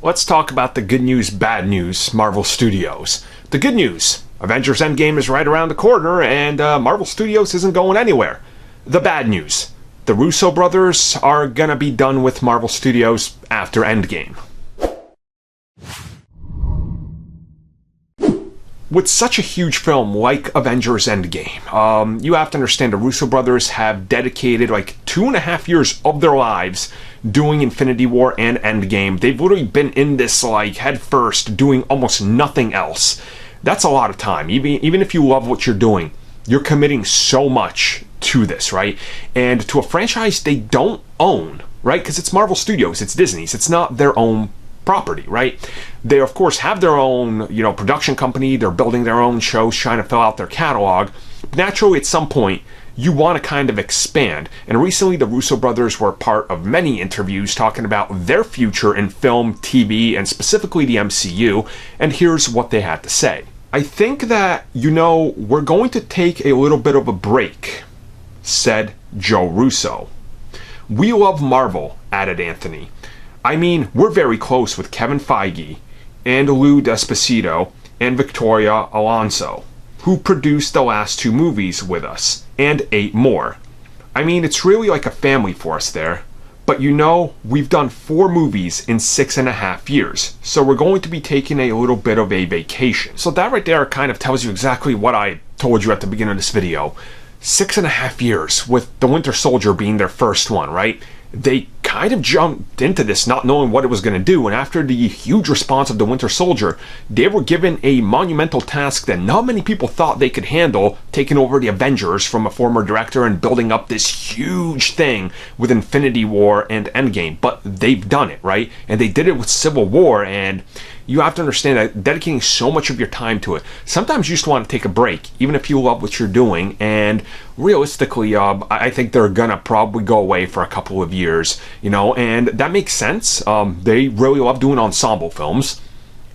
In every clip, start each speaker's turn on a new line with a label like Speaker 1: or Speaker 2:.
Speaker 1: Let's talk about the good news, bad news, Marvel Studios. The good news, Avengers Endgame is right around the corner and Marvel Studios isn't going anywhere. The bad news, the Russo brothers are gonna be done with Marvel Studios after Endgame. With such a huge film like Avengers Endgame, you have to understand the Russo brothers have dedicated like 2.5 years of their lives doing Infinity War and Endgame. They've literally been in this like head first, doing almost nothing else. That's a lot of time. Even if you love what you're doing, you're committing so much to this, right? And to a franchise they don't own, right? Because it's Marvel Studios, it's Disney's, it's not their own property, right? They of course have their own, production company, they're building their own shows, trying to fill out their catalog. But naturally, at some point, you want to kind of expand. And recently, the Russo brothers were part of many interviews talking about their future in film, TV, and specifically the MCU. And here's what they had to say. I think that, we're going to take a little bit of a break, said Joe Russo. We love Marvel, added Anthony. I mean, we're very close with Kevin Feige and Lou D'Esposito and Victoria Alonso, who produced the last 2 movies with us, and 8 more. I mean, it's really like a family for us there. But we've done 4 movies in 6.5 years, so we're going to be taking a little bit of a vacation. So that right there kind of tells you exactly what I told you at the beginning of this video. 6.5 years, with The Winter Soldier being their first one, right? They kind of jumped into this not knowing what it was going to do, and after the huge response of The Winter Soldier, they were given a monumental task that not many people thought they could handle, taking over the Avengers from a former director and building up this huge thing with Infinity War and Endgame. But they've done it, right? And they did it with Civil War, and you have to understand that dedicating so much of your time to it, sometimes you just want to take a break, even if you love what you're doing. And realistically, I think they're gonna probably go away for a couple of years, and that makes sense. They really love doing ensemble films.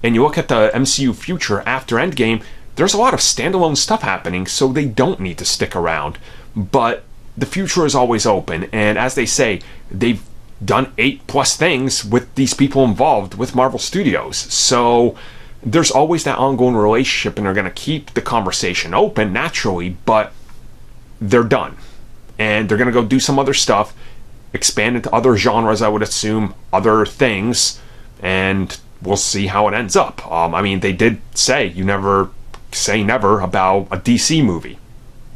Speaker 1: And you look at the MCU future after Endgame, there's a lot of standalone stuff happening, so they don't need to stick around. But the future is always open, and as they say, they've done 8+ things with these people involved with Marvel Studios. So there's always that ongoing relationship, and they're going to keep the conversation open naturally, but they're done. And they're going to go do some other stuff, expand into other genres, I would assume, other things, and we'll see how it ends up. I mean, they did say, you never say never about a DC movie.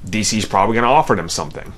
Speaker 1: DC's probably going to offer them something.